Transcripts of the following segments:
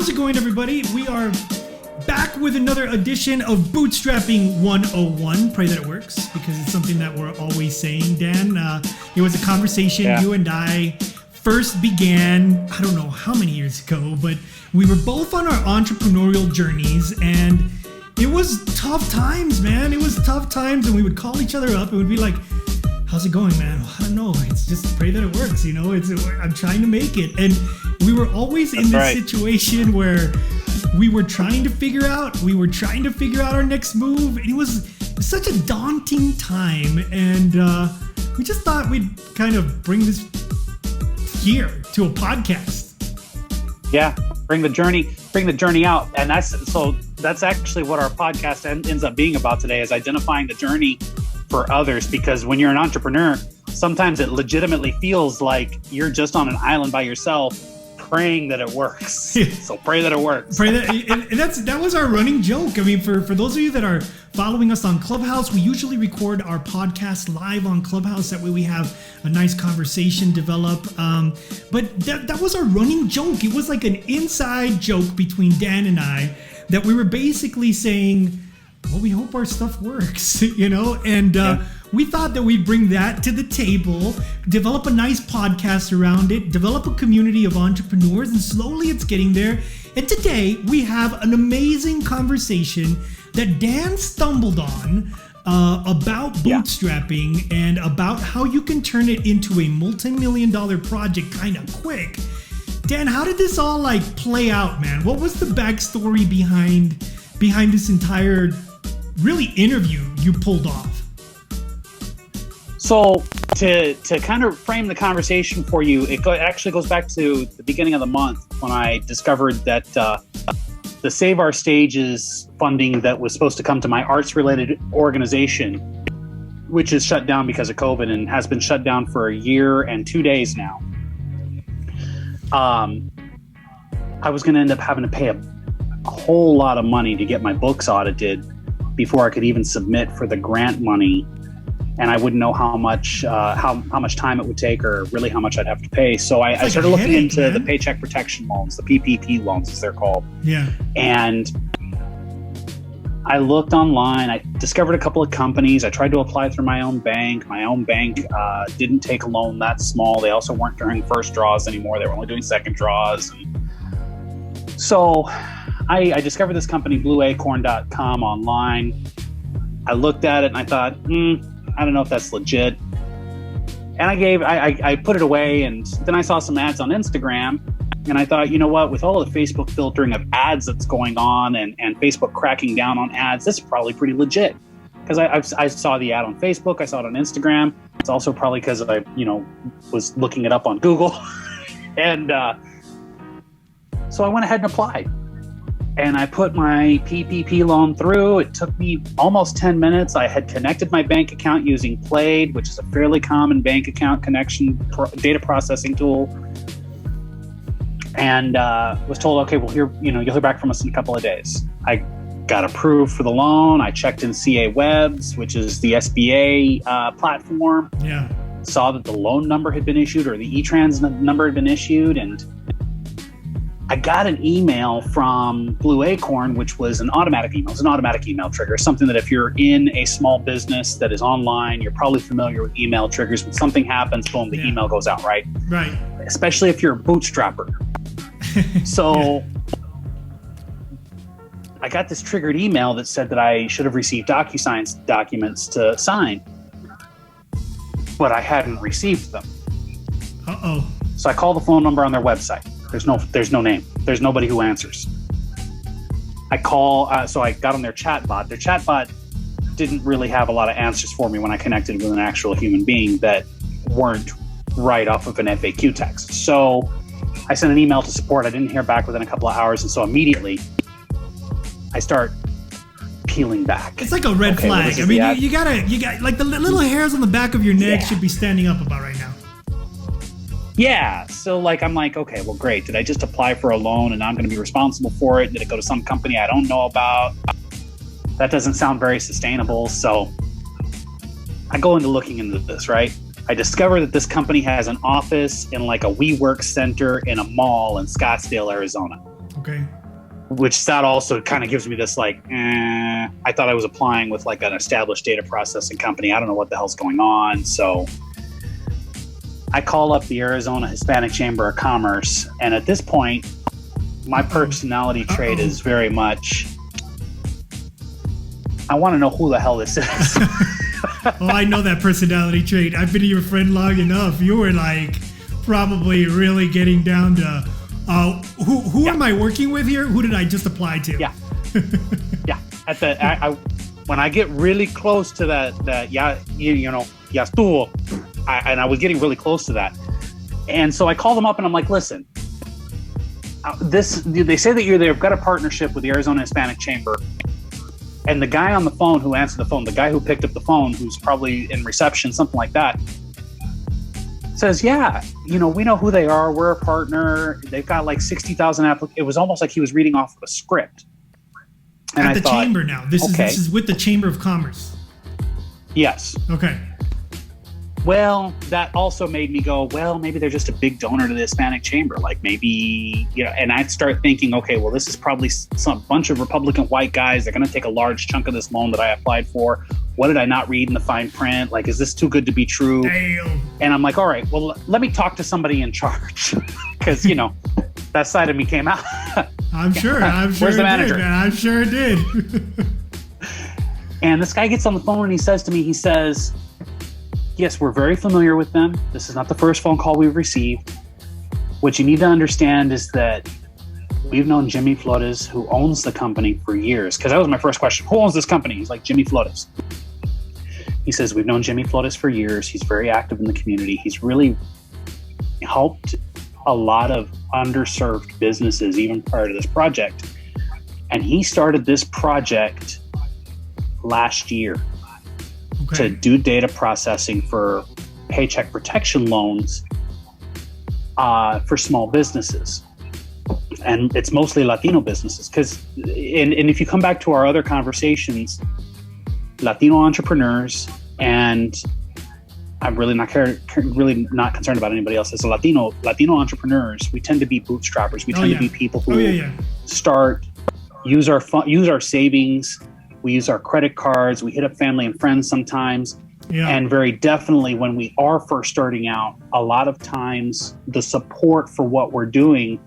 How's it going, everybody? We are back with another edition of Bootstrapping 101. Pray that it works, because it's something that we're always saying, Dan. It was a conversation you and I first began, I don't know how many years ago, but we were both on our entrepreneurial journeys, and it was tough times, man. It was tough times, and we would call each other up and we'd be like, how's it going, man? Well, I don't know. It's just pray that it works, you know? I'm trying to make it. And we were always in this situation where we were trying to figure out our next move. And it was such a daunting time. And we just thought we'd kind of bring this here to a podcast. Yeah, bring the journey out. And that's actually what our podcast ends up being about today, is identifying the journey for others. Because when you're an entrepreneur, sometimes it legitimately feels like you're just on an island by yourself praying that it works. So pray that it works. Pray that, and that was our running joke. I mean, for those of you that are following us on Clubhouse, we usually record our podcast live on Clubhouse. That way we have a nice conversation develop. But that was our running joke. It was like an inside joke between Dan and I that we were basically saying, well, we hope our stuff works, you know? And we thought that we'd bring that to the table, develop a nice podcast around it, develop a community of entrepreneurs, and slowly it's getting there. And today we have an amazing conversation that Dan stumbled on about bootstrapping and about how you can turn it into a multi-million-dollar project kind of quick. Dan, how did this all play out, man? What was the backstory behind this entire really interview you pulled off? So to kind of frame the conversation for you, it actually goes back to the beginning of the month when I discovered that the Save Our Stages funding that was supposed to come to my arts-related organization, which is shut down because of COVID and has been shut down for a year and 2 days now. I was going to end up having to pay a whole lot of money to get my books audited before I could even submit for the grant money. And I wouldn't know how much time it would take, or really how much I'd have to pay. So I started looking into the Paycheck Protection loans, the PPP loans as they're called. Yeah. And I looked online. I discovered a couple of companies. I tried to apply through my own bank. My own bank didn't take a loan that small. They also weren't doing first draws anymore. They were only doing second draws. And so I discovered this company, blueacorn.com, online. I looked at it and I thought, I don't know if that's legit. And I put it away, and then I saw some ads on Instagram, and I thought, you know what, with all the Facebook filtering of ads that's going on and Facebook cracking down on ads, this is probably pretty legit. Because I saw the ad on Facebook, I saw it on Instagram. It's also probably because I, was looking it up on Google. And so I went ahead and applied. And I put my PPP loan through. It took me almost 10 minutes. I had connected my bank account using Plaid, which is a fairly common bank account connection data processing tool. And was told, okay, well, you'll hear back from us in a couple of days. I got approved for the loan. I checked in CA Webs, which is the SBA platform. Yeah. Saw that the loan number had been issued, or the E-Trans number had been issued, and I got an email from Blue Acorn, which was an automatic email. It's an automatic email trigger, something that if you're in a small business that is online, you're probably familiar with email triggers. When something happens, boom, the email goes out, right? Right. Especially if you're a bootstrapper. So I got this triggered email that said that I should have received DocuSign documents to sign, but I hadn't received them. Uh-oh. So I called the phone number on their website. There's no name. There's nobody who answers. So I got on their chat bot. Their chat bot didn't really have a lot of answers for me when I connected with an actual human being that weren't right off of an FAQ text. So I sent an email to support. I didn't hear back within a couple of hours. And so immediately I start peeling back. It's like a red flag. I mean, you got like the little hairs on the back of your neck should be standing up about right now. Yeah. So I'm like, okay, well, great. Did I just apply for a loan and I'm going to be responsible for it? Did it go to some company I don't know about? That doesn't sound very sustainable. So I go into looking into this, right? I discover that this company has an office in a WeWork center in a mall in Scottsdale, Arizona. Okay. Which that also kind of gives me this like, I thought I was applying with like an established data processing company. I don't know what the hell's going on. So I call up the Arizona Hispanic Chamber of Commerce. And at this point, my personality trait is very much, I want to know who the hell this is. Oh, I know that personality trait. I've been your friend long enough. You were like probably really getting down to who am I working with here? Who did I just apply to? Yeah. Yeah. At the when I get really close to that ya estuvo, and I was getting really close to that. And so I called them up and I'm like, listen, they say that they've got a partnership with the Arizona Hispanic Chamber. And the guy on the phone who answered the phone, the guy who picked up the phone, who's probably in reception, something like that, says, yeah, we know who they are. We're a partner. They've got like 60,000 applicants. It was almost like he was reading off of a script. And At the chamber now. This is with the Chamber of Commerce. Yes. Okay. Well, that also made me go, well, maybe they're just a big donor to the Hispanic Chamber. Like maybe, and I'd start thinking, okay, well, this is probably some bunch of Republican white guys. They're going to take a large chunk of this loan that I applied for. What did I not read in the fine print? Like, is this too good to be true? Damn. And I'm like, all right, well, let me talk to somebody in charge. Because, that side of me came out. I'm sure Where's the manager? Did, man. I'm sure it did. And this guy gets on the phone and he says to me, yes, we're very familiar with them. This is not the first phone call we've received. What you need to understand is that we've known Jimmy Flores, who owns the company, for years. Because that was my first question. Who owns this company? He's like, Jimmy Flores. He says, we've known Jimmy Flores for years. He's very active in the community. He's really helped a lot of underserved businesses even prior to this project. And he started this project last year. Okay. To do data processing for paycheck protection loans for small businesses. And it's mostly Latino businesses. And if you come back to our other conversations, Latino entrepreneurs, and I'm really not concerned about anybody else. As a Latino entrepreneurs, we tend to be bootstrappers. We tend to be people who use our savings. We use our credit cards. We hit up family and friends sometimes. Yeah. And very definitely when we are first starting out, a lot of times the support for what we're doing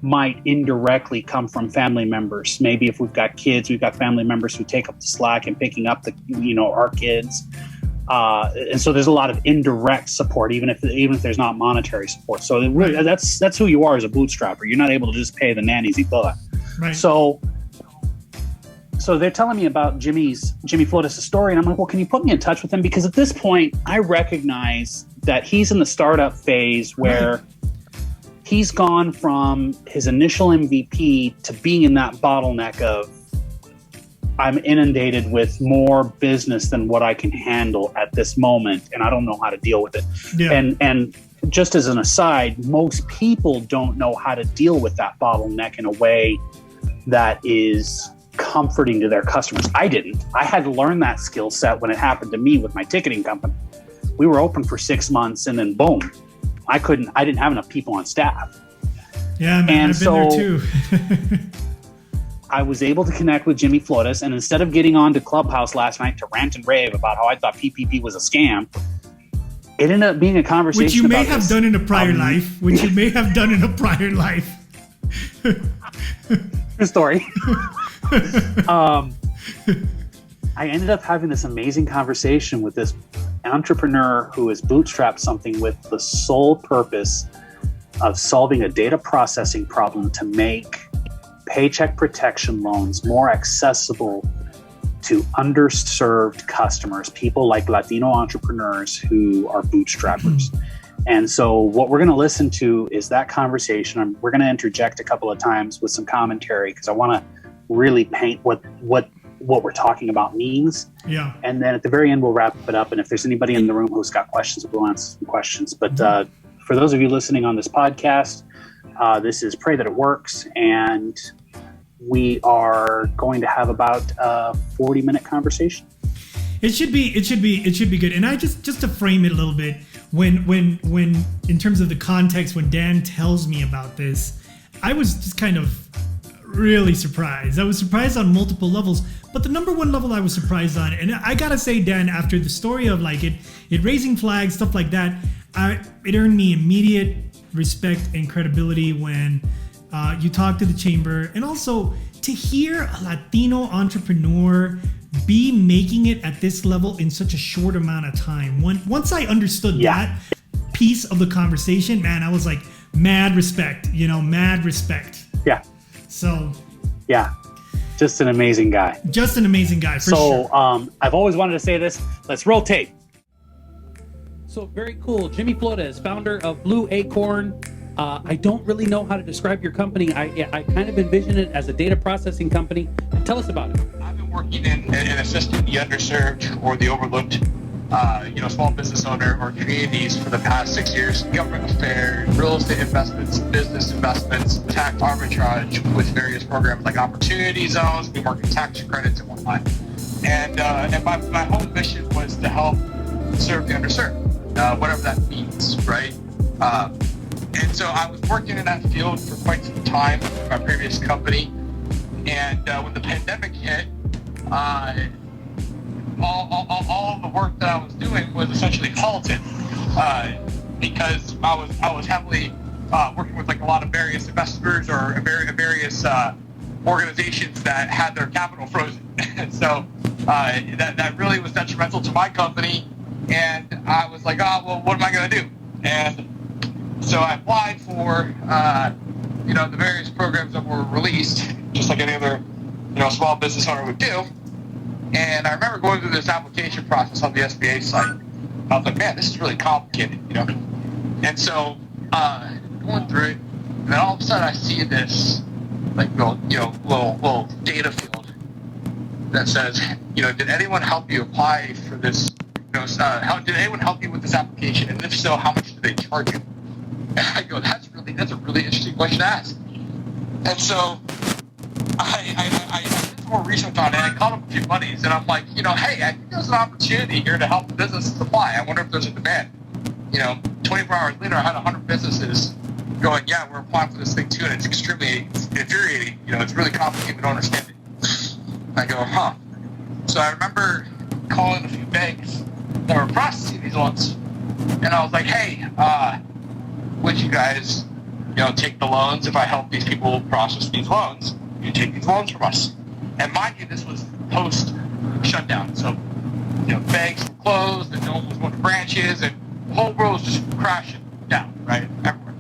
might indirectly come from family members. Maybe if we've got kids, we've got family members who take up the slack and picking up our kids. And so there's a lot of indirect support, even if there's not monetary support. So really, that's who you are as a bootstrapper. You're not able to just pay the nannies y toda. Right. So they're telling me about Jimmy Flores' story, and I'm like, well, can you put me in touch with him? Because at this point, I recognize that he's in the startup phase where he's gone from his initial MVP to being in that bottleneck of, I'm inundated with more business than what I can handle at this moment, and I don't know how to deal with it. Yeah. And just as an aside, most people don't know how to deal with that bottleneck in a way that is comforting to their customers. I didn't. I had to learn that skill set when it happened to me with my ticketing company. We were open for 6 months and then boom, I didn't have enough people on staff. Yeah, man, I've been there too. I was able to connect with Jimmy Flores, and instead of getting on to Clubhouse last night to rant and rave about how I thought PPP was a scam, it ended up being a conversation which you may have done in a prior life. True story. I ended up having this amazing conversation with this entrepreneur who has bootstrapped something with the sole purpose of solving a data processing problem to make paycheck protection loans more accessible to underserved customers, people like Latino entrepreneurs who are bootstrappers. And so what we're going to listen to is that conversation. We're going to interject a couple of times with some commentary because I want to really paint what we're talking about means. Yeah. And then at the very end, we'll wrap it up. And if there's anybody in the room who's got questions, we'll answer some questions. But for those of you listening on this podcast, this is Pray That It Works. And we are going to have about a 40-minute conversation. It should be good. And I just to frame it a little bit, when in terms of the context, when Dan tells me about this, I was just kind of really surprised. I was surprised on multiple levels, but the number one level I was surprised on, and I gotta say, Dan, after the story of like it raising flags, stuff like that, it earned me immediate respect and credibility when you talk to the chamber, and also to hear a Latino entrepreneur be making it at this level in such a short amount of time. Once I understood that piece of the conversation, man, I was like, mad respect, mad respect. Yeah. So. Yeah. Just an amazing guy. Just an amazing guy, for sure. So I've always wanted to say this. Let's roll tape. So very cool. Jimmy Flores, founder of Blue Acorn. I don't really know how to describe your company. I kind of envision it as a data processing company. Tell us about it. I've been working in assisting the underserved or the overlooked, small business owner or communities for the past 6 years. Government affairs, real estate investments, business investments, tax arbitrage with various programs like opportunity zones, new market tax credits, and whatnot. And my whole mission was to help serve the underserved, whatever that means, right? And so I was working in that field for quite some time with my previous company. And when the pandemic hit, all of the work that I was doing was essentially halted because I was heavily working with like a lot of various investors or various organizations that had their capital frozen. And so that really was detrimental to my company. And I was like, what am I going to do? And so I applied for the various programs that were released, just like any other small business owner would do. And I remember going through this application process on the SBA site. I was like, man, this is really complicated, And so going through it, and then all of a sudden I see this like little data field that says, did anyone help you apply for this? Did anyone help you with this application? And if so, how much did they charge you? And I go, that's a really interesting question to ask. And so I did some more research on it, and I called up a few buddies, and I'm like, hey, I think there's an opportunity here to help the businesses apply. I wonder if there's a demand. 24 hours later, I had 100 businesses going, yeah, we're applying for this thing too, and it's extremely infuriating. It's really complicated, we don't understand it. I go, huh. So I remember calling a few banks that were processing these loans, and I was like, hey, would you guys, take the loans if I help these people process these loans? You take these loans from us. And mind you, this was post shutdown, so banks were closed, and no one was going to branches, and the whole world was just crashing down, right, everywhere.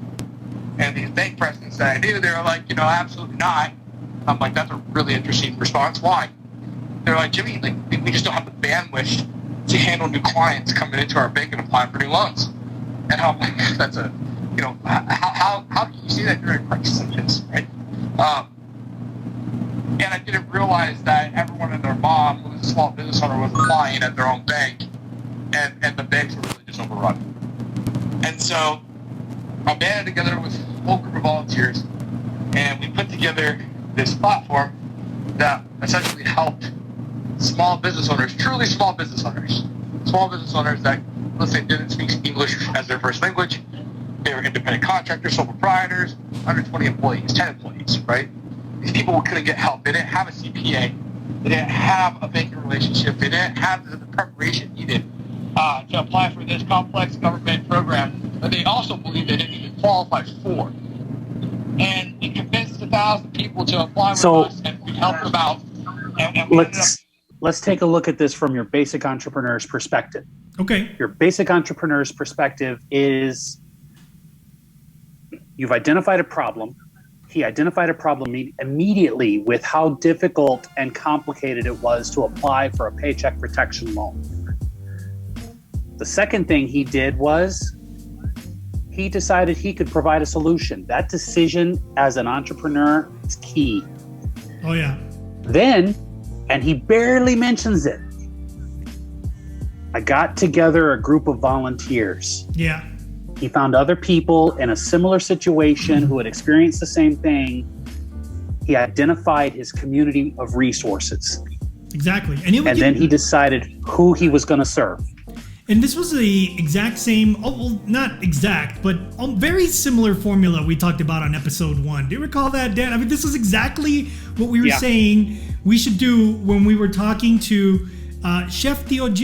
And these bank presidents that I knew, they were like, absolutely not. I'm like, that's a really interesting response. Why? They're like, Jimmy, we just don't have the bandwidth to handle new clients coming into our bank and applying for new loans. And I'm like, that's a, how can you see that during a crisis like this, right? And I didn't realize that everyone and their mom who was a small business owner was applying at their own bank, and the banks were really just overrun. And so I banded together with a whole group of volunteers, and we put together this platform that essentially helped small business owners, truly small business owners that, let's say, didn't speak English as their first language. They were independent contractors, sole proprietors, under 20 employees, 10 employees, right? These people couldn't get help. They didn't have a CPA. They didn't have a banking relationship. They didn't have the preparation needed to apply for this complex government program that they also believed they didn't even qualify for. And we convinced 1,000 people to apply with us, and we helped them out. And let's take a look at this from your basic entrepreneur's perspective. Okay. Your basic entrepreneur's perspective is you've identified a problem. He identified a problem immediately with how difficult and complicated it was to apply for a paycheck protection loan. The second thing he did was he decided he could provide a solution. That decision as an entrepreneur is key. Oh, yeah. Then, and he barely mentions it, I got together a group of volunteers. Yeah. He found other people in a similar situation who had experienced the same thing. He identified his community of resources. Exactly. And then he decided who he was going to serve. And this was the exact same, not exact, but very similar formula we talked about on episode 1. Do you recall that, Dan? I mean, this is exactly what we were saying we should do when we were talking to Chef DOG,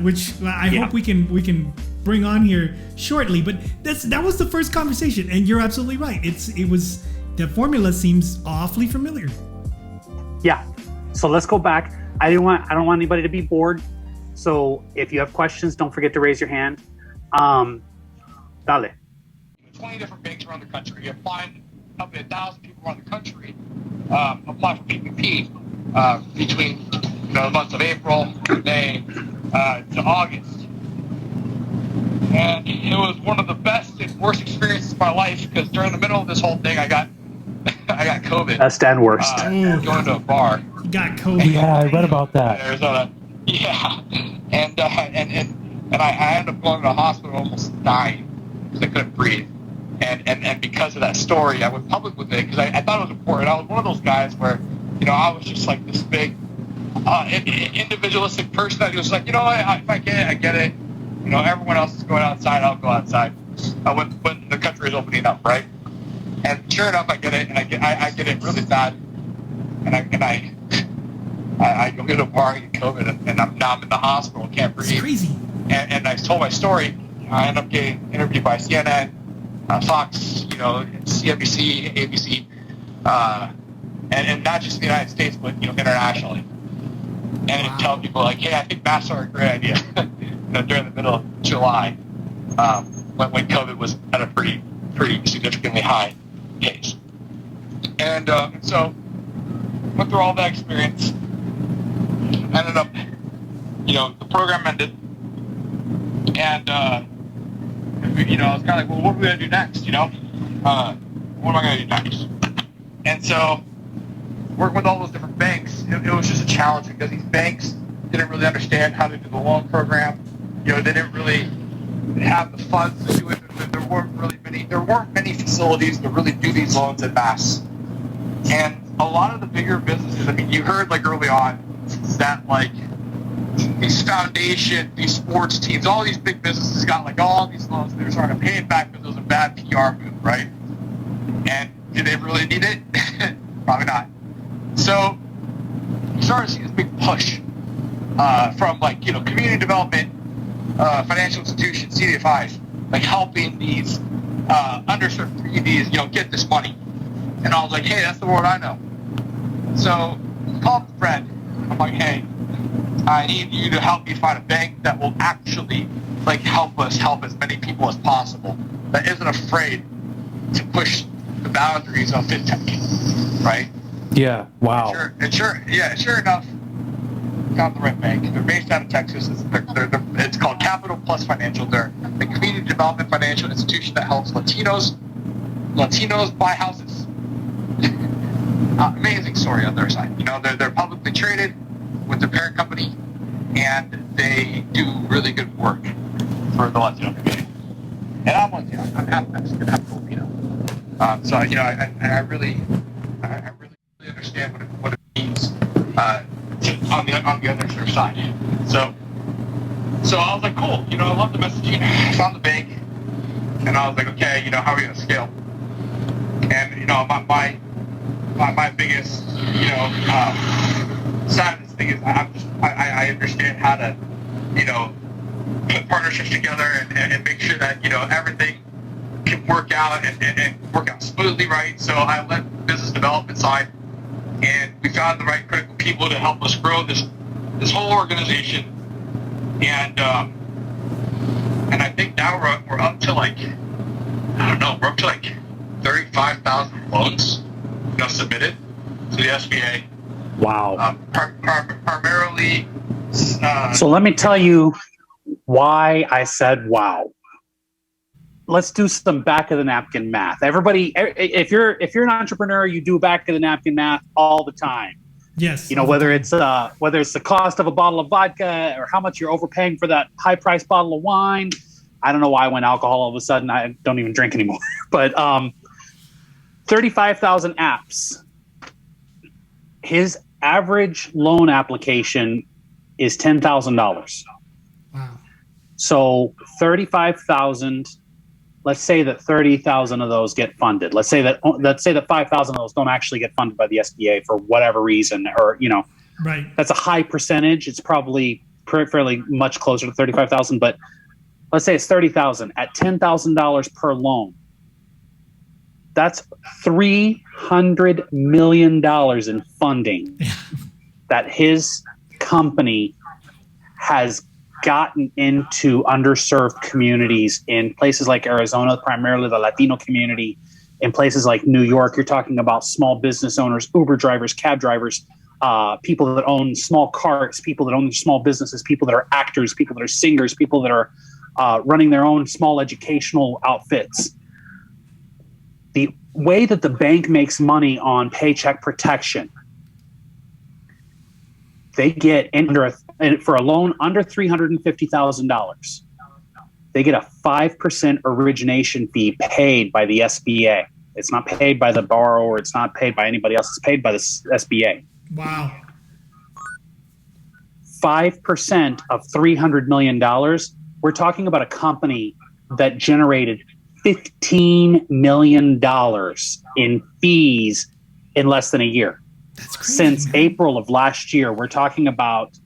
which I hope we can bring on here shortly. But that was the first conversation, and you're absolutely right. The formula seems awfully familiar. Yeah. So let's go back. I don't want anybody to be bored. So if you have questions, don't forget to raise your hand. Dale. 20 different banks around the country. You find probably 1,000 people around the country apply for PPP between the months of April, May to August. And it was one of the best and worst experiences of my life because during the middle of this whole thing, I got COVID. Best and worst. Going to a bar. You got COVID. Yeah, I read about that. In Arizona. Yeah, and I ended up going to the hospital almost dying because I couldn't breathe, and because of that story, I went public with it because I thought it was important. I was one of those guys where, I was just like this big individualistic person that was like, if I get it, I get it. Everyone else is going outside, I'll go outside. When the country is opening up, right? And sure enough, I get it, and I get it really bad, and I go to a bar and get COVID, and now I'm in the hospital, can't breathe. It's crazy. And I told my story. I end up getting interviewed by CNN, Fox, CNBC, ABC, and not just in the United States, but internationally. And tell people like, hey, I think masks are a great idea. During the middle of July, when COVID was at a pretty significantly high pace. And so went through all that experience. Ended up, the program ended, and I was kind of like, well, what are we gonna do next? What am I gonna do next? And so, working with all those different banks, it was just a challenge because these banks didn't really understand how to do the loan program. They didn't really have the funds to do it. There weren't many facilities to really do these loans en masse. And a lot of the bigger businesses, you heard like early on that like these foundations, these sports teams, all these big businesses got like all these loans and they were starting to pay it back because it was a bad PR move, right? And did they really need it? Probably not. So you started to see this big push from like, community development, financial institutions, CDFIs, like helping these underserved communities, get this money. And I was like, hey, that's the word I know. So I called a friend. I'm like, hey, I need you to help me find a bank that will actually like help us help as many people as possible, that isn't afraid to push the boundaries of fintech, right? Yeah. Wow. Sure enough, found the right bank. They're based out of Texas. It's called Capital Plus Financial. They're a community development financial institution that helps Latinos buy houses. Amazing story on their side. They're publicly traded with their parent company, and they do really good work for the Latino community. And I'm Latino. I'm half Mexican, half Filipino. So I really understand what it means on the other side. So I was like, cool. I love the messaging. I found the bank, and I was like, okay, how are we gonna scale? And my biggest side of this thing is I understand how to put partnerships together and make sure that everything can work out and work out smoothly, right? So I led the business development side, and we found the right critical people to help us grow this whole organization, and I think now we're up to like, I don't know, we're up to like 35,000 loans submitted to the SBA. Wow. Primarily. So let me tell you why I said wow. Let's do some back of the napkin math. Everybody, if you're an entrepreneur, you do back of the napkin math all the time. Yes. Whether it's the cost of a bottle of vodka or how much you're overpaying for that high priced bottle of wine. I don't know why I went alcohol all of a sudden. I don't even drink anymore. But 35,000 apps. His average loan application is $10,000. Wow. So 35,000. Let's say that 30,000 of those get funded. Let's say that 5,000 of those don't actually get funded by the SBA for whatever reason, or Right. That's a high percentage. It's probably fairly much closer to 35,000, but let's say it's 30,000 at $10,000 per loan. That's $300 million in funding that his company has gotten into underserved communities in places like Arizona, primarily the Latino community. In places like New York, you're talking about small business owners, Uber drivers, cab drivers, people that own small carts, people that own small businesses, people that are actors, people that are singers, people that are running their own small educational outfits. The way that the bank makes money on Paycheck Protection, they get for a loan under $350,000, they get a 5% origination fee paid by the SBA. It's not paid by the borrower. It's not paid by anybody else. It's paid by the SBA. Wow. 5% of $300 million. We're talking about a company that generated $15 million in fees in less than a year. That's crazy, Since man. April of last year, we're talking about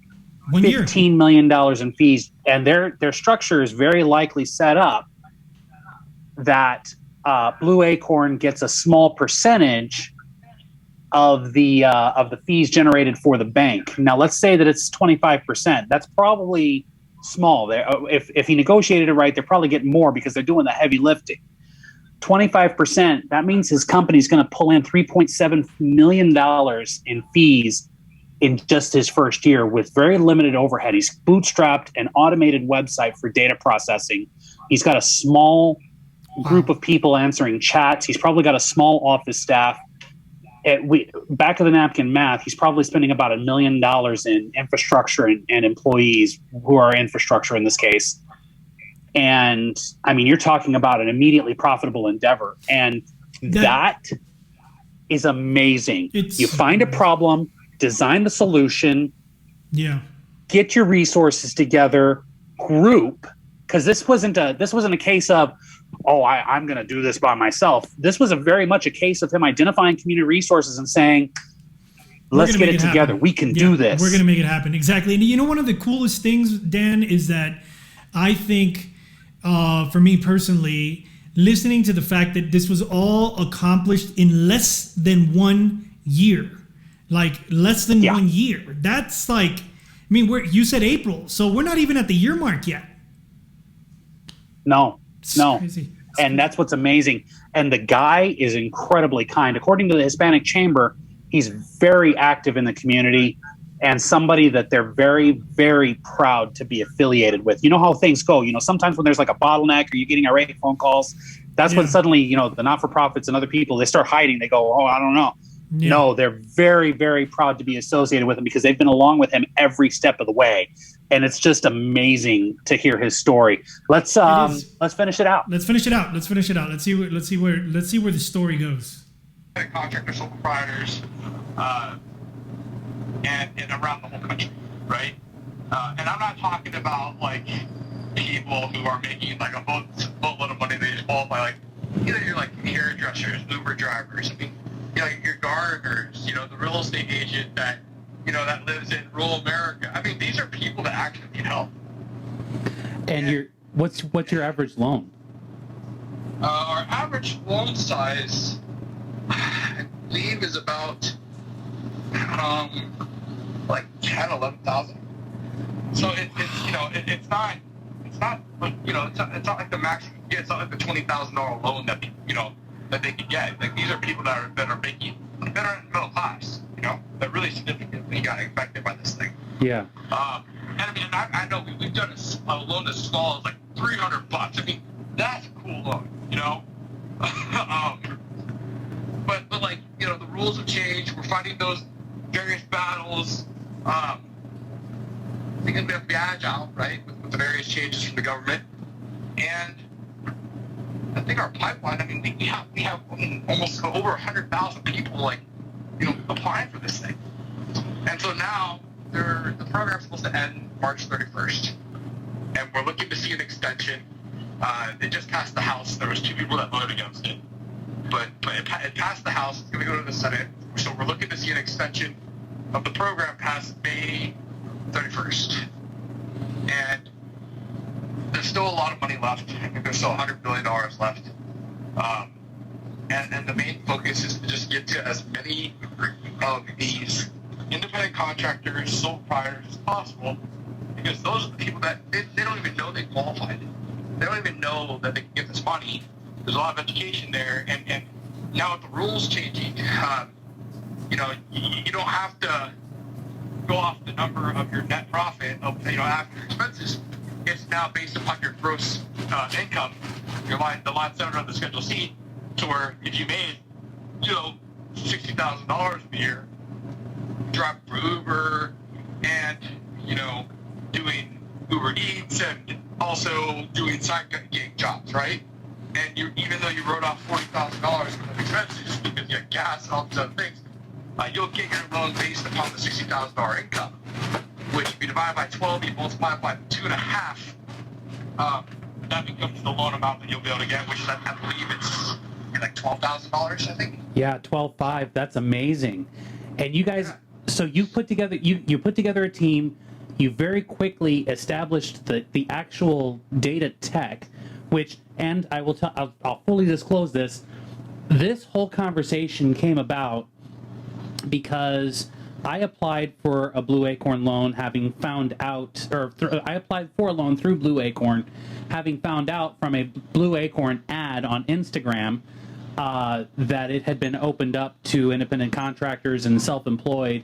1 year. $15 million in fees. And their structure is very likely set up that Blue Acorn gets a small percentage of the fees generated for the bank. Now, let's say that it's 25%. That's probably small. If he negotiated it right, they're probably getting more because they're doing the heavy lifting. 25%, that means his company's going to pull in $3.7 million in fees in just his first year with very limited overhead. He's bootstrapped an automated website for data processing. He's got a small group of people answering chats. He's probably got a small office staff. Back of the napkin math, he's probably spending about $1 million in infrastructure and employees who are infrastructure in this case. And I mean, you're talking about an immediately profitable endeavor. And that is amazing. You find a problem, design the solution, get your resources together, group, because this wasn't a case of, I'm going to do this by myself. This was very much a case of him identifying community resources and saying, let's get it together. We can do this. We're going to make it happen. Exactly. And one of the coolest things, Dan, is that I think, for me personally, listening to the fact that this was all accomplished in less than 1 year, like less than 1 year. That's like, you said April, so we're not even at the year mark yet. No. Crazy. And that's what's amazing. And the guy is incredibly kind. According to the Hispanic Chamber, he's very active in the community and somebody that they're very, very proud to be affiliated with. You know how things go. Sometimes when there's like a bottleneck or you're getting irate phone calls, that's when suddenly, the not-for-profits and other people, they start hiding. They go, I don't know. Yeah. No, they're very, very proud to be associated with him because they've been along with him every step of the way. And it's just amazing to hear his story. Let's finish it out. Let's finish it out. Let's see where the story goes. Contractors, sole proprietors, and around the whole country, right? And I'm not talking about like people who are making like a boatload of money. They just qualify like either you're like hairdressers, Uber drivers. Your gardeners. The real estate agent that lives in rural America. These are people that actually need help. And what's your average loan? Our average loan size, I believe, is about like 10, 11,000. So it's not like it's not like the max you can get. It's not like the $20,000 loan that that they can get. Like these are people that are making that are in the middle class. That really significantly got affected by this thing. Yeah. And I know we've done a loan as small as like $300. That's a cool loan, but like the rules have changed. We're fighting those various battles. Because we have to be agile, right, with the various changes from the government. And I think our pipeline. We have almost over 100,000 people applying for this thing. And so now the program's supposed to end March 31st. and we're looking to see an extension. It just passed the House. There was 2 people that voted against it, but it passed the House. It's going to go to the Senate. So we're looking to see an extension of the program past May 31st. And there's still a lot of money left. I think there's still $100 billion left. And the main focus is to just get to as many of these independent contractors, sole proprietors as possible, because those are the people that they don't even know they qualified. They don't even know that they can get this money. There's a lot of education there, and now with the rules changing, you don't have to go off the number of your net profit of after your expenses. It's now based upon your gross income, the line 7 on the Schedule C, to where if you made $60,000 a year, driving for Uber and doing Uber Eats and also doing side gig jobs, right? And even though you wrote off $40,000 from expenses because you had gas and all these other things, you'll get your loan based upon the $60,000 income. Which, if you divide by 12, you multiply by 2.5, that becomes the loan amount that you'll be able to get, which I believe it's like $12,000, I think. Yeah, 12.5. That's amazing. And you guys, so you put together a team. You very quickly established the actual data tech, which, and I'll fully disclose this. This whole conversation came about because I applied for a Blue Acorn loan, having found out, I applied for a loan through Blue Acorn, having found out from a Blue Acorn ad on Instagram that it had been opened up to independent contractors and self-employed.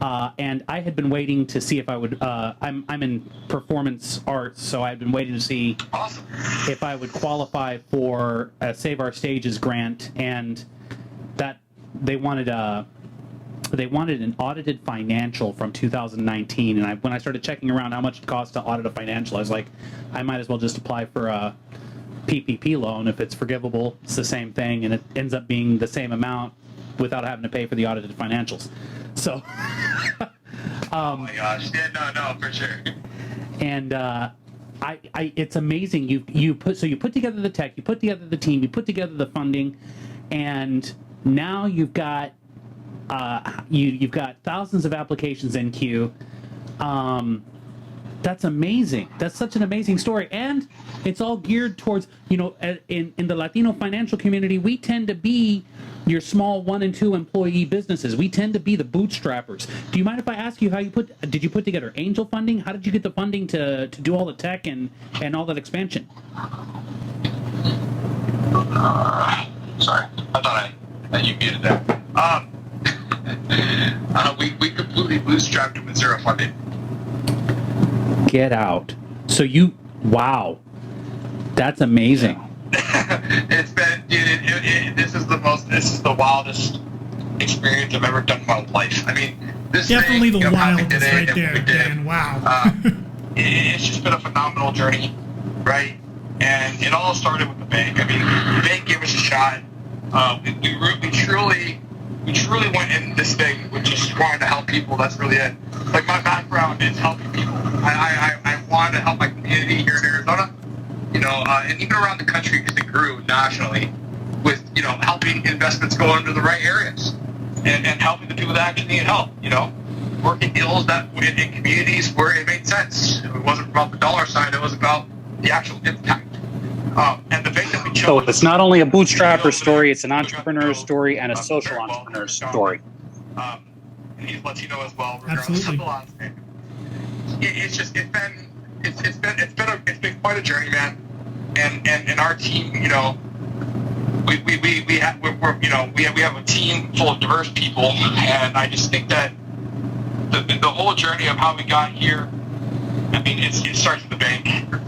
And I had been waiting to see if I would. I'm in performance arts, so I had been waiting to see if I would qualify for a Save Our Stages grant, and that they wanted an audited financial from 2019. And when I started checking around how much it costs to audit a financial, I was like, I might as well just apply for a PPP loan if it's forgivable. It's the same thing, and it ends up being the same amount without having to pay for the audited financials. So, oh my gosh! Yeah, no, for sure. And it's amazing. You put together the tech, you put together the team, you put together the funding, and now you've got you've got thousands of applications in queue. That's amazing. That's such an amazing story, and it's all geared towards in the Latino financial community, we tend to be your small 1 and 2 employee businesses. We tend to be the bootstrappers. Do you mind if I ask you how did you put together angel funding? How did you get the funding to do all the tech and all that expansion? Sorry, I thought you muted that. We completely bootstrapped it with zero funding. Get out. So wow, that's amazing. It's been, dude, this is the wildest experience I've ever done in my life. I mean, this definitely thing, the wildest right there, Dan. Wow. It's just been a phenomenal journey, right? And it all started with the bank. I mean, the bank gave us a shot. We truly went in this thing with just wanting to help people. That's really it. Like, my background is helping people. I wanted to help my community here in Arizona, and even around the country, because it grew nationally with, helping investments go into the right areas and helping the people that actually need help, working deals that in communities where it made sense. It wasn't about the dollar sign, it was about the actual impact. And the bank that we chose. So it's not only a bootstrapper story, it's an entrepreneur story and a social entrepreneur story. And he's Latino as well, regardless Absolutely. of the last name. It's been quite a journey, man. And our team, we have a team full of diverse people, and I just think that the whole journey of how we got here, I mean, it starts with the bank.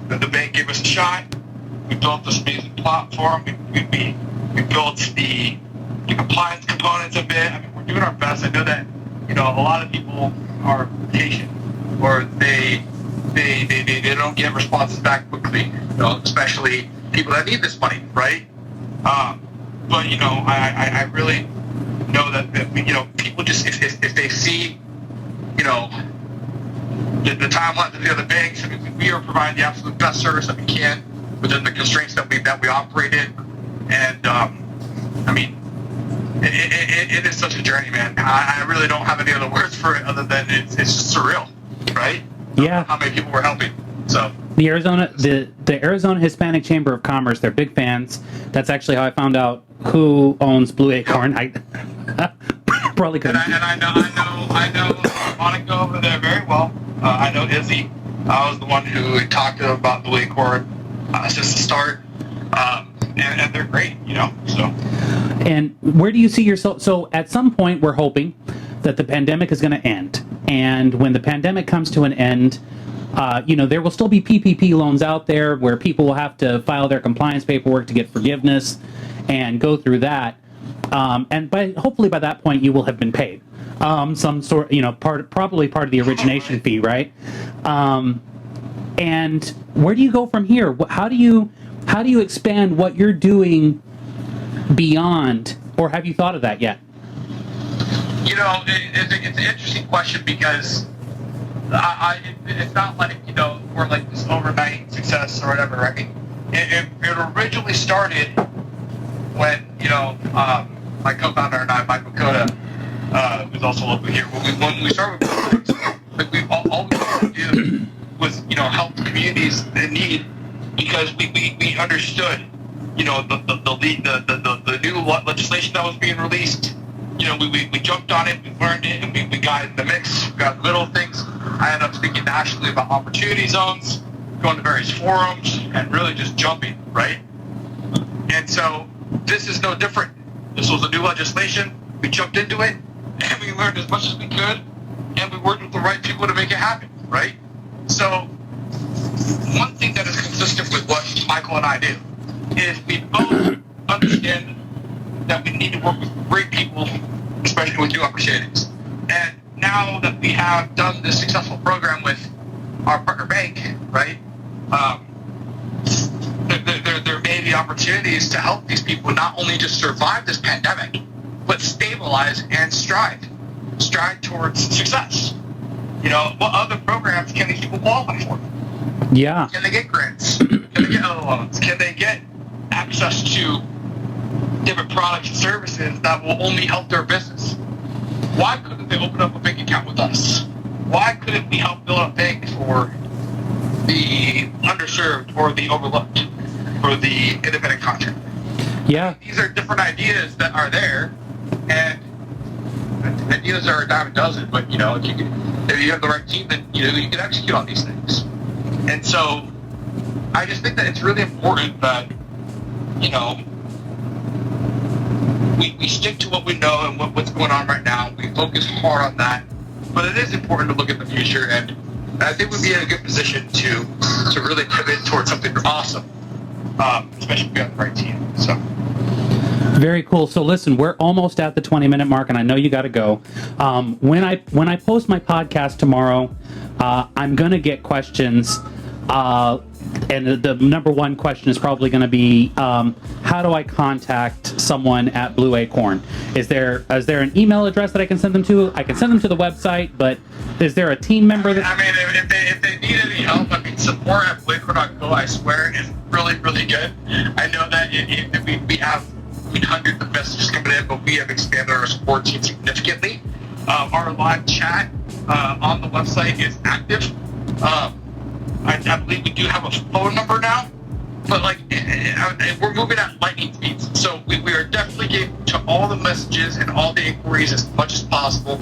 The bank gave us a shot. We built this amazing platform. We built the compliance components of it. I mean, we're doing our best. I know that a lot of people are patient, or they don't get responses back quickly. Especially people that need this money, right? But I really know that people just if they see the timeline of the other banks. I mean, we are providing the absolute best service that we can within the constraints that we operate in. And I mean, it is such a journey, man. I really don't have any other words for it other than it's just surreal, right? Yeah. How many people we're helping. So the Arizona Hispanic Chamber of Commerce, they're big fans. That's actually how I found out who owns Blue Acorn. I probably couldn't. And I know Monica over there very well. I know Izzy. I was the one who talked to them about Blue Acorn since the start. And they're great, you know. So. And where do you see yourself? So at some point, we're hoping that the pandemic is going to end. And when the pandemic comes to an end, there will still be PPP loans out there where people will have to file their compliance paperwork to get forgiveness and go through that. And hopefully by that point, you will have been paid some sort, probably part of the origination fee, right? And where do you go from here? How do you expand what you're doing beyond, or have you thought of that yet? You know, it's an interesting question because it's not like, we're like this overnight success or whatever. I mean, it originally started when, my co-founder and I, Michael Cota, who's also local here, when we started with all we wanted to do was, help communities in need because we understood, the new legislation that was being released. We jumped on it, we learned it, and we got in the mix, we got little things. I ended up speaking nationally about opportunity zones, going to various forums, and really just jumping, right? And so this is no different. This was a new legislation. We jumped into it, and we learned as much as we could, and we worked with the right people to make it happen, right? So one thing that is consistent with what Michael and I do is we both understand that we need to work with great people, especially with new opportunities. And now that we have done this successful program with our partner bank, right, there may be opportunities to help these people not only just survive this pandemic, but stabilize and strive towards success. What other programs can these people qualify for? Yeah. Can they get grants? Can they get other loans? Can they get access to different products and services that will only help their business? Why couldn't they open up a bank account with us? Why couldn't we help build a bank for the underserved or the overlooked or the independent contractor? Yeah. These are different ideas that are there, and ideas are a dime a dozen, but if you have the right team, then you can execute on these things. And so I just think that it's really important that we stick to what we know and what's going on right now. We focus hard on that, but it is important to look at the future, and I think we'd be in a good position to really pivot towards something awesome, especially if we have the right team. So. Very cool. So listen, we're almost at the 20-minute mark, and I know you got to go. When I post my podcast tomorrow, I'm gonna get questions. And the number one question is probably going to be, how do I contact someone at Blue Acorn? Is there an email address that I can send them to? I can send them to the website, but is there a team member that... I mean, if they need any help, support at blueacorn.co, I swear, is really, really good. I know that we have hundreds of messages coming in, but we have expanded our support team significantly. Our live chat on the website is active. I believe we do have a phone number now, but we're moving at lightning speeds. So we are definitely getting to all the messages and all the inquiries as much as possible.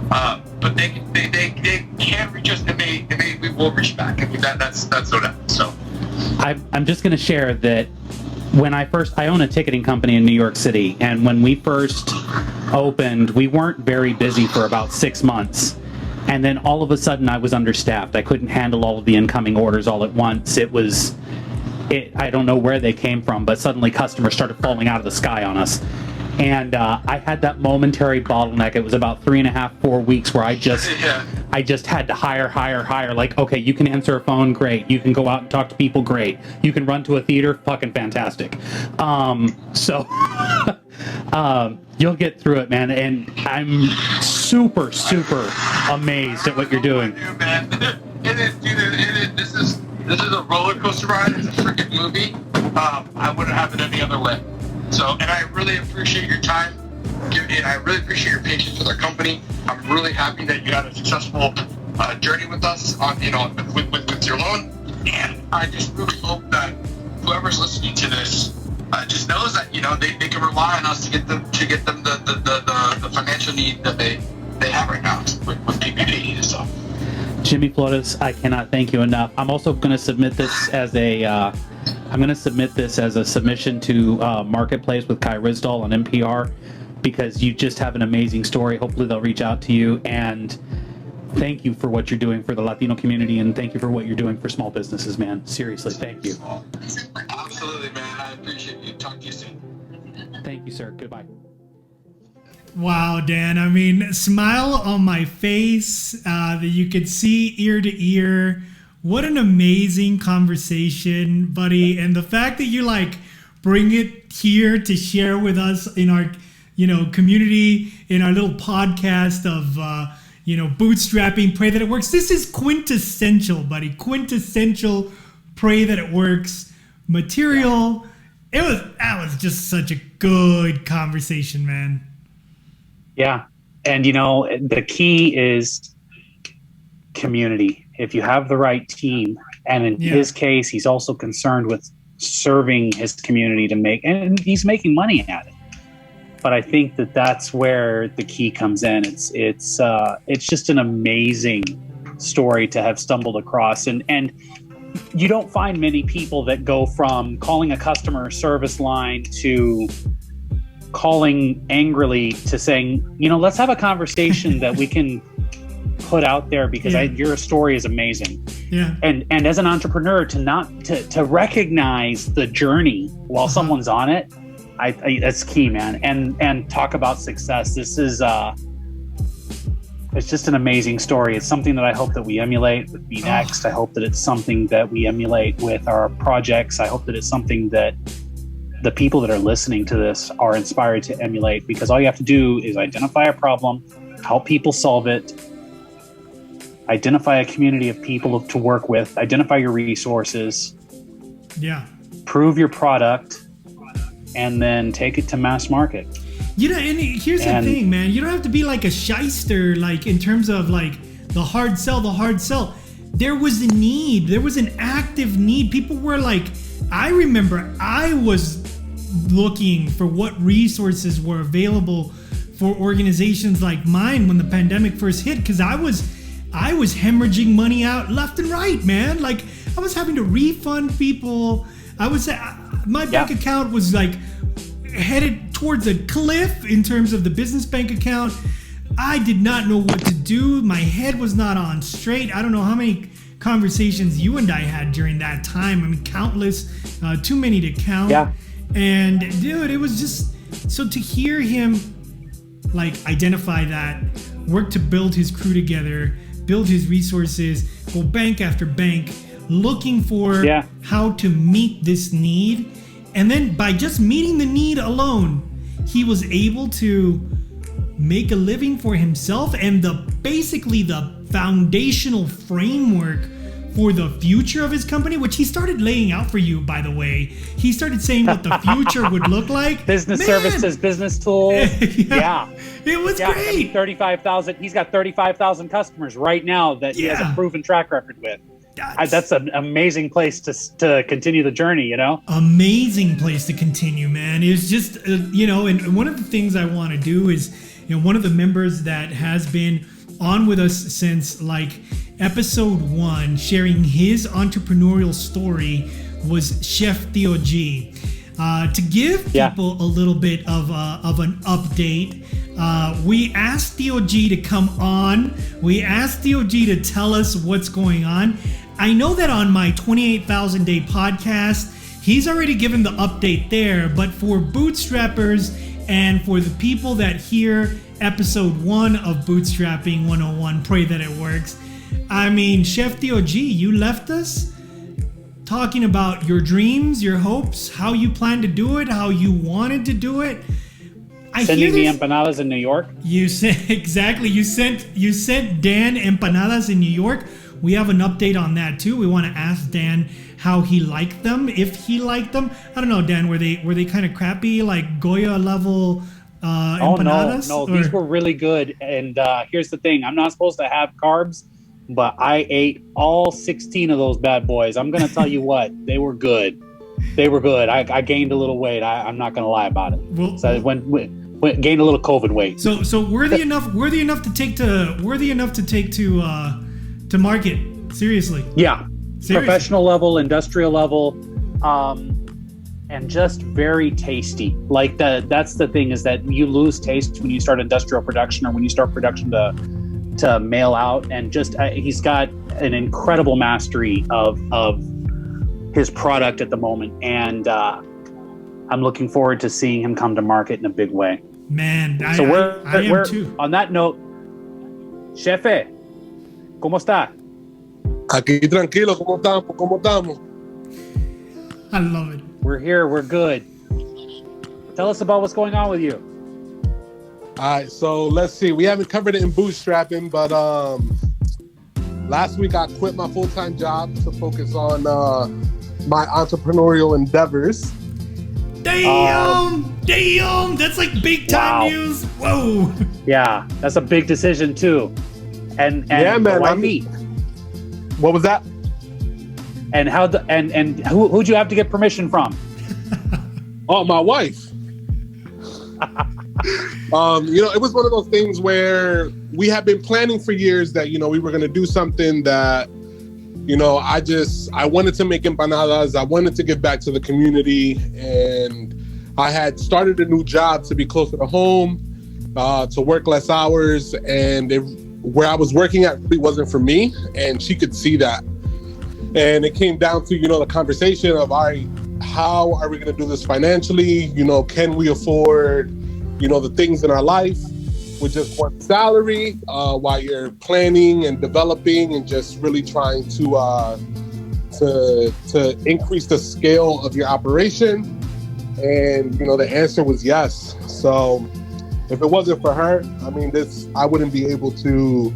But they can reach us, and we will reach back. I mean that's no doubt. So I'm just going to share that when I own a ticketing company in New York City, and when we first opened, we weren't very busy for about 6 months. And then all of a sudden I was understaffed. I couldn't handle all of the incoming orders all at once. I don't know where they came from, but suddenly customers started falling out of the sky on us. And I had that momentary bottleneck. It was about 3.5, 4 weeks where I just had to hire. Like, okay, you can answer a phone, great. You can go out and talk to people, great. You can run to a theater, fucking fantastic. So You'll get through it, man. And I'm super, super amazed at what you're doing. Man. This is a roller coaster ride. It's a freaking movie. I wouldn't have it any other way. So, and I really appreciate your time. And I really appreciate your patience with our company. I'm really happy that you had a successful journey with us on, with your loan. And I just really hope that whoever's listening to this just knows that they can rely on us to get them the financial need that they have right now with PPP. So, Jimmy Flores, I cannot thank you enough. I'm also going to submit this as a submission to Marketplace with Kai Rizdal on NPR, because you just have an amazing story. Hopefully they'll reach out to you, and thank you for what you're doing for the Latino community, and thank you for what you're doing for small businesses, man. Seriously, thank you. Absolutely, man. I appreciate you. Talk to you soon. Thank you, sir. Goodbye. Wow, Dan. I mean, smile on my face that you could see ear to ear. What an amazing conversation, buddy. And the fact that you bring it here to share with us in our, community, in our little podcast of, bootstrapping, pray that it works. This is quintessential, buddy. Quintessential pray that it works material. Yeah. That was just such a good conversation, man. Yeah. And, the key is community. If you have the right team, and in his case, he's also concerned with serving his community and he's making money at it. But I think that's where the key comes in. It's just an amazing story to have stumbled across. And you don't find many people that go from calling a customer service line to calling angrily to saying, let's have a conversation that we can put out there, because your story is amazing. Yeah. And as an entrepreneur, to recognize the journey while someone's on it, that's key, man. And talk about success. This is it's just an amazing story. It's something that I hope that we emulate with beNeXT. I hope that it's something that we emulate with our projects. I hope that it's something that the people that are listening to this are inspired to emulate, because all you have to do is identify a problem, help people solve it, identify a community of people to work with, identify your resources, prove your product, and then take it to mass market. And here's the thing, man. You don't have to be like a shyster, in terms of the hard sell. There was a need. There was an active need. People were I remember I was looking for what resources were available for organizations like mine when the pandemic first hit, because I was hemorrhaging money out left and right, man. I was having to refund people. My bank account was headed towards a cliff in terms of the business bank account. I did not know what to do. My head was not on straight. I don't know how many conversations you and I had during that time. I mean, countless, too many to count. Yeah. And dude, it was just, so to hear him identify that, work to build his crew together, build his resources, go bank after bank, looking for how to meet this need. And then by just meeting the need alone, he was able to make a living for himself, and basically the foundational framework for the future of his company, which he started laying out for you, by the way. He started saying what the future would look like. Business services, business tools. It was great. I mean, 35,000. He's got 35,000 customers right now that he has a proven track record with. That's an amazing place to continue the journey, Amazing place to continue, man. It's just, and one of the things I want to do is, one of the members that has been on with us since episode 1, sharing his entrepreneurial story, was Chef Theo G. To give people a little bit of an update, we asked Theo G to come on. We asked Theo G to tell us what's going on. I know that on my 28,000 Day podcast, he's already given the update there, but for bootstrappers and for the people that hear episode 1 of Bootstrapping 101, pray that it works. I mean, Chef Theo G, you left us talking about your dreams, your hopes, how you plan to do it, how you wanted to do it. I Sending hear the empanadas in New York. You sent exactly. You sent Dan empanadas in New York. We have an update on that too. We want to ask Dan how he liked them, if he liked them. I don't know, Dan. Were they kind of crappy, like Goya level empanadas? No, these were really good. And here's the thing: I'm not supposed to have carbs, but I ate all 16 of those bad boys. I'm gonna tell you what, they were good. They were good. I gained a little weight. I'm not gonna lie about it. Well, so I gained a little COVID weight. So worthy enough to take to market. Seriously. Yeah. Seriously. Professional level, industrial level, and just very tasty. Like that's the thing, is that you lose taste when you start industrial production, or when you start production to mail out. And just he's got an incredible mastery of his product at the moment, and I'm looking forward to seeing him come to market in a big way. Man, I am too. On that note, Chefe, ¿cómo está? Aquí tranquilo, ¿cómo estamos? I love it. We're here, we're good. Tell us about what's going on with you. All right, so let's see. We haven't covered it in bootstrapping, but last week I quit my full-time job to focus on my entrepreneurial endeavors. Damn! That's like big time news. Whoa! Yeah, that's a big decision too. And yeah, man. Why me? What was that? And who'd you have to get permission from? Oh, my wife. It was one of those things where we had been planning for years that, we were going to do something that, I wanted to make empanadas. I wanted to give back to the community. And I had started a new job to be closer to home, to work less hours. And where I was working at really wasn't for me. And she could see that. And it came down to, the conversation of, all right, how are we going to do this financially? Can we afford, the things in our life with just one salary, while you're planning and developing and just really trying to increase the scale of your operation? And, the answer was yes. So if it wasn't for her, I wouldn't be able to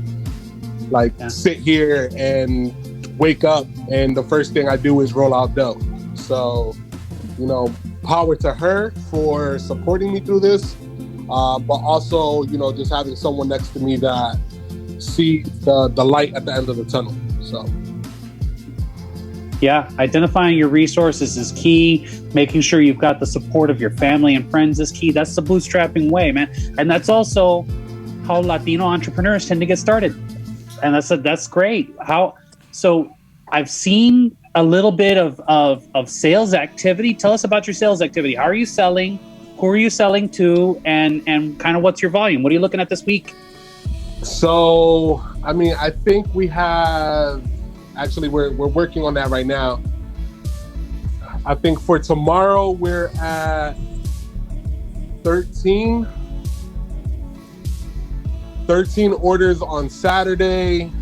sit here and wake up and the first thing I do is roll out dough. So, power to her for supporting me through this, but also, just having someone next to me that sees the light at the end of the tunnel. So. Yeah, identifying your resources is key. Making sure you've got the support of your family and friends is key. That's the bootstrapping way, man. And that's also how Latino entrepreneurs tend to get started. And that's great. So I've seen a little bit of sales activity. Tell us about your sales activity. How are you selling? Who are you selling to? And kind of what's your volume? What are you looking at this week? So, I think we have, actually we're working on that right now. I think for tomorrow we're at 13 orders on Saturday.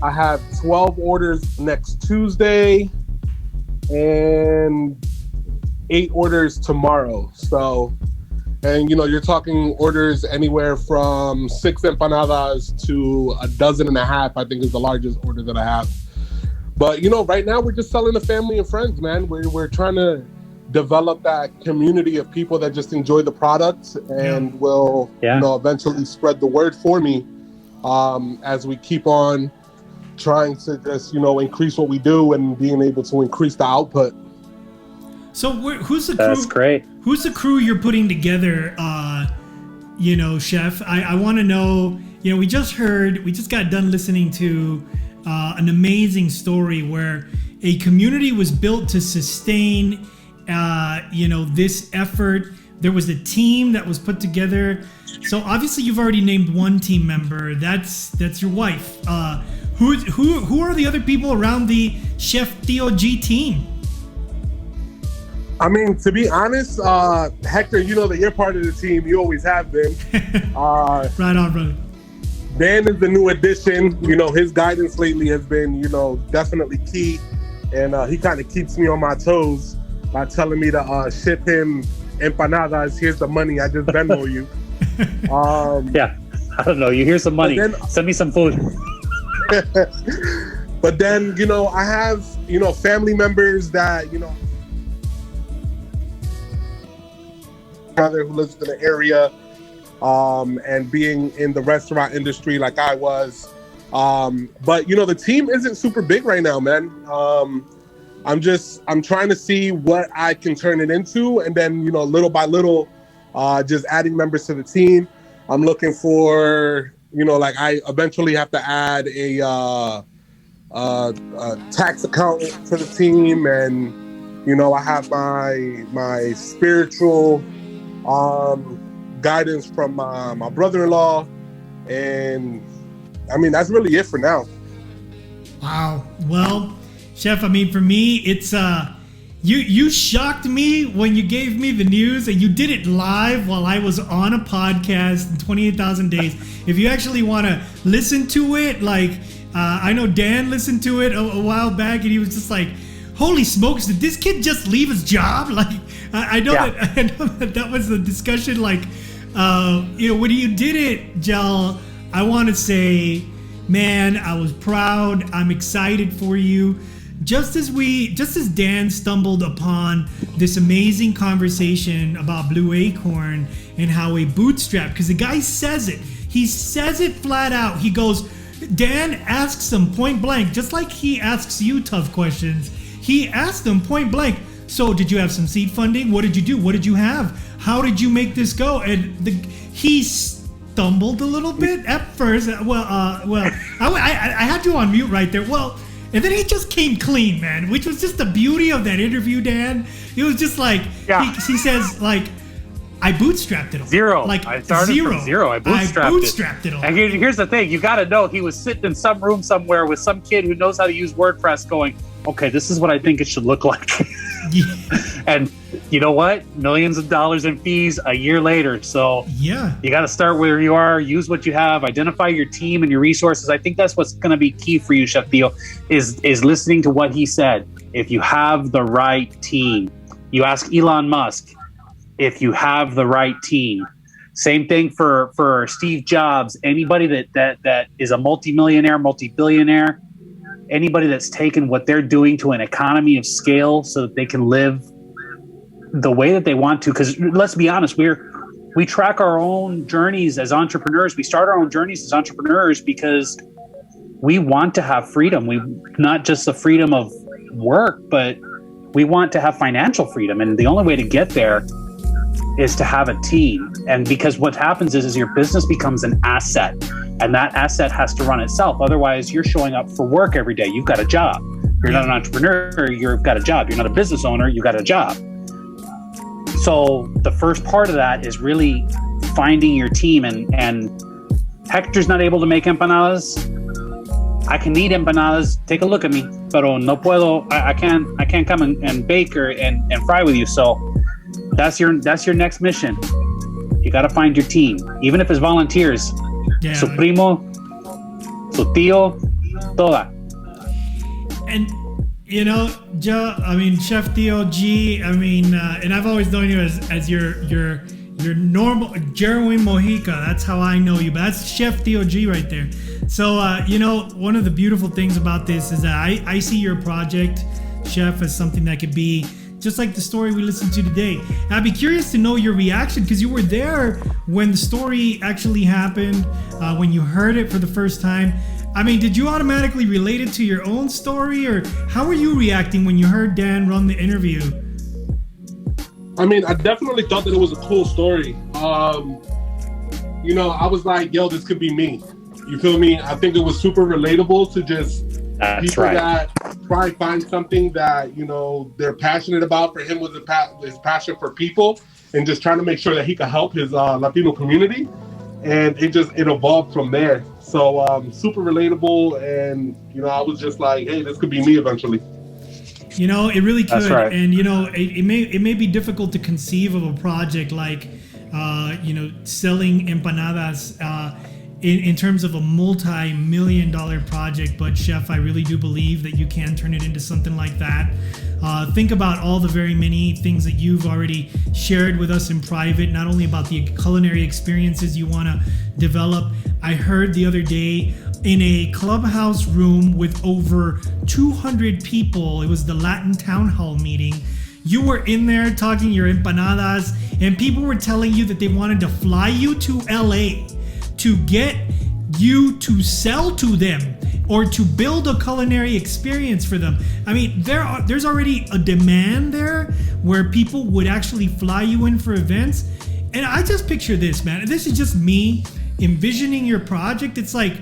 I have 12 orders next Tuesday and 8 orders tomorrow. So, and you're talking orders anywhere from 6 empanadas to 12.5, I think is the largest order that I have. But, right now we're just selling to family and friends, man. We're trying to develop that community of people that just enjoy the product and will, eventually spread the word for me, as we keep on trying to just, increase what we do and being able to increase the output. So who's the crew? That's great. Who's the crew you're putting together, Chef? I want to know, we just got done listening to an amazing story where a community was built to sustain, this effort. There was a team that was put together. So obviously you've already named one team member. That's your wife. Who are the other people around the Chef Theo G team? To be honest, Hector, that you're part of the team. You always have been. Right on, brother. Dan is the new addition. His guidance lately has been, definitely key. And he kind of keeps me on my toes by telling me to ship him empanadas. Here's the money. I just Venmo you. Yeah, I don't know. You hear some money. Then, send me some food. But then, you know, I have, you know, family members that, you know, brother who lives in the area, and being in the restaurant industry like I was. But, you know, the team isn't super big right now, man. I'm trying to see what I can turn it into. And then, you know, little by little, just adding members to the team. I'm looking for, you know, like I eventually have to add a tax accountant to the team. And, you know, I have my spiritual guidance from my brother-in-law. And I mean, that's really it for now. Wow. Well, Chef, I mean, for me, it's you shocked me when you gave me the news, and you did it live while I was on a podcast in 28,000 days. If you actually want to listen to it, like I know Dan listened to it a while back, and he was just like, "Holy smokes! Did this kid just leave his job?" Like I know that was the discussion. Like you know, when you did it, Gel, I want to say, man, I was proud. I'm excited for you. Just as Dan stumbled upon this amazing conversation about Blue Acorn and how a bootstrap, because the guy says it. He says it flat out. He goes, Dan asks him point blank, just like he asks you tough questions. He asked him point blank, so did you have some seed funding? What did you do? What did you have? How did you make this go? And he stumbled a little bit at first. I had you on mute right there. Well, and then he just came clean, man, which was just the beauty of that interview, Dan. It was just like, he says, like, I bootstrapped it all. Zero. Like, I started from zero. I bootstrapped it all. And here's the thing. You got to know, he was sitting in some room somewhere with some kid who knows how to use WordPress going, okay, this is what I think it should look like. Yeah. And you know what? Millions of dollars in fees a year later. So yeah, you got to start where you are, use what you have, identify your team and your resources. I think that's what's going to be key for you, Chef Theo, is listening to what he said. If you have the right team, you ask Elon Musk, if you have the right team. Same thing for Steve Jobs, anybody that is a multimillionaire, multi-billionaire, anybody that's taken what they're doing to an economy of scale so that they can live the way that they want to. Because let's be honest, we track our own journeys as entrepreneurs. We start our own journeys as entrepreneurs because we want to have freedom. We not just the freedom of work, but we want to have financial freedom. And the only way to get there is to have a team. And because what happens is your business becomes an asset, and that asset has to run itself. Otherwise, you're showing up for work every day. You've got a job. You're not an entrepreneur. You've got a job. You're not a business owner. You've got a job. So the first part of that is really finding your team. And Hector's not able to make empanadas. I can eat empanadas. Take a look at me. Pero no puedo. I can't come and bake and fry with you. So that's your next mission. You got to find your team, even if it's volunteers. Yeah. Su primo, su tío, toda. And you know, Joe, I mean, Chef Theo G, I mean, and I've always known you as your normal Jerwin Mojica. That's how I know you, but that's Chef Theo G right there. So, you know, one of the beautiful things about this is that I see your project, Chef, as something that could be just like the story we listened to today. I'd be curious to know your reaction, because you were there when the story actually happened, when you heard it for the first time. I mean, did you automatically relate it to your own story, or how were you reacting when you heard Dan run the interview? I mean, I definitely thought that it was a cool story. You know, I was like, yo, this could be me. You feel me? I think it was super relatable to just people that try to find something that, you know, they're passionate about. For him was his passion for people and just trying to make sure that he could help his Latino community. And it evolved from there. So super relatable. And, you know, I was just like, hey, this could be me eventually. You know, it really could. That's right. And, you know, it may be difficult to conceive of a project like, you know, selling empanadas in terms of a multi-million-dollar project, but Chef, I really do believe that you can turn it into something like that. Think about all the very many things that you've already shared with us in private, not only about the culinary experiences you want to develop. I heard the other day in a clubhouse room with over 200 people, it was the Latin town hall meeting, you were in there talking your empanadas, and people were telling you that they wanted to fly you to LA to get you to sell to them or to build a culinary experience for them. I mean, there's already a demand there where people would actually fly you in for events. And I just picture this, man. This is just me envisioning your project. It's like,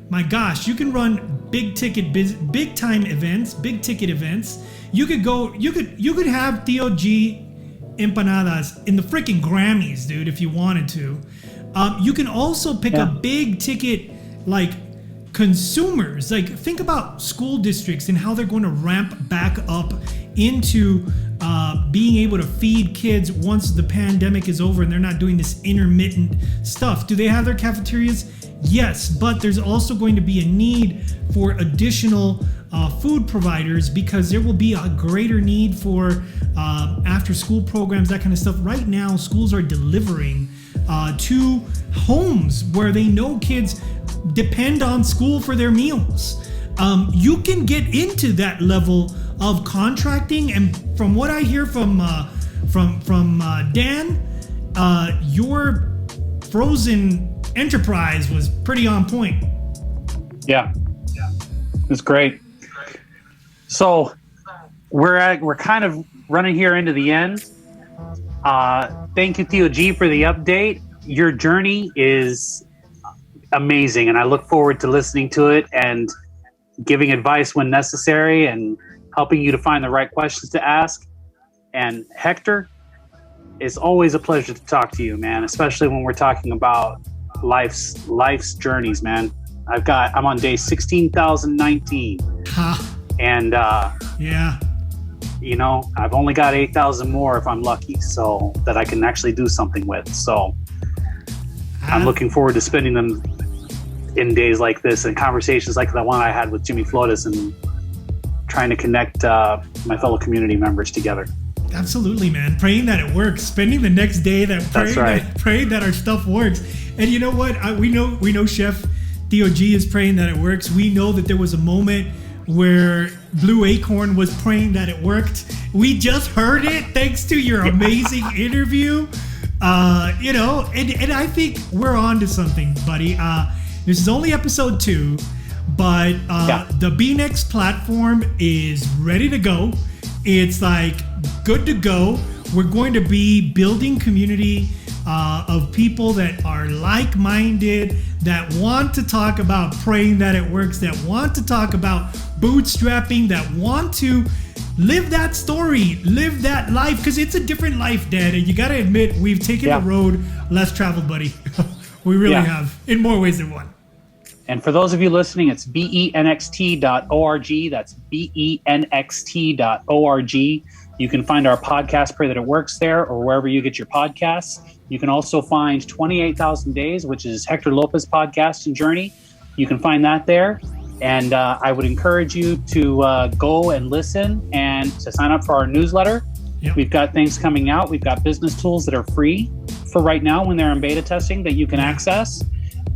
my gosh, you can run big time events, big ticket events. You could have Theo G empanadas in the freaking Grammys, dude, if you wanted to. You can also pick up big ticket, like, consumers. Like, think about school districts and how they're going to ramp back up into being able to feed kids once the pandemic is over and they're not doing this intermittent stuff. Do they have their cafeterias? Yes, but there's also going to be a need for additional food providers because there will be a greater need for after school programs, that kind of stuff. Right now, schools are delivering to homes where they know kids depend on school for their meals. You can get into that level of contracting, and from what I hear from Dan, your frozen enterprise was pretty on point. Yeah, it's great. So we're kind of running here into the end. Thank you, Theo G, for the update. Your journey is amazing, and I look forward to listening to it and giving advice when necessary and helping you to find the right questions to ask. And Hector, it's always a pleasure to talk to you, man, especially when we're talking about life's journeys, man. I'm on day 16,019. And you know, I've only got 8,000 more if I'm lucky, so that I can actually do something with. So I'm looking forward to spending them in days like this and conversations like the one I had with Jimmy Flores and trying to connect my fellow community members together. Absolutely, man. Praying that it works. Spending the next day praying that our stuff works. And you know what? We know Chef Theo G is praying that it works. We know that there was a moment where Blue Acorn was praying that it worked. We just heard it thanks to your amazing interview. You know, and I think we're on to something, buddy. This is only episode 2, but the beNeXT platform is ready to go. It's like good to go. We're going to be building community of people that are like-minded, that want to talk about praying that it works, that want to talk about bootstrapping, that want to live that story, live that life, because it's a different life, Dad. And you got to admit, we've taken the road less traveled, buddy. We really have, in more ways than one. And for those of you listening, it's beNeXT.org. That's beNeXT.org. You can find our podcast, Pray That It Works, there, or wherever you get your podcasts. You can also find 28,000 Days, which is Hector Lopez podcast and journey. You can find that there. And I would encourage you to go and listen and to sign up for our newsletter. Yep. We've got things coming out. We've got business tools that are free for right now when they're in beta testing that you can access.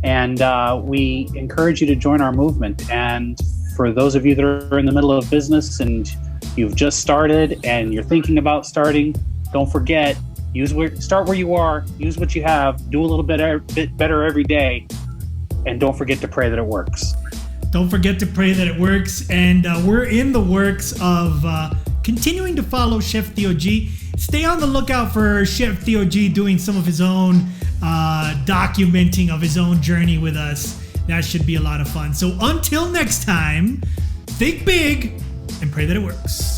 And we encourage you to join our movement. And for those of you that are in the middle of business and you've just started and you're thinking about starting, don't forget, start where you are, use what you have, do a little bit better every day, and don't forget to pray that it works. Don't forget to pray that it works. And we're in the works of continuing to follow Chef Theo G. Stay on the lookout for Chef Theo G doing some of his own documenting of his own journey with us. That should be a lot of fun. So until next time, think big and pray that it works.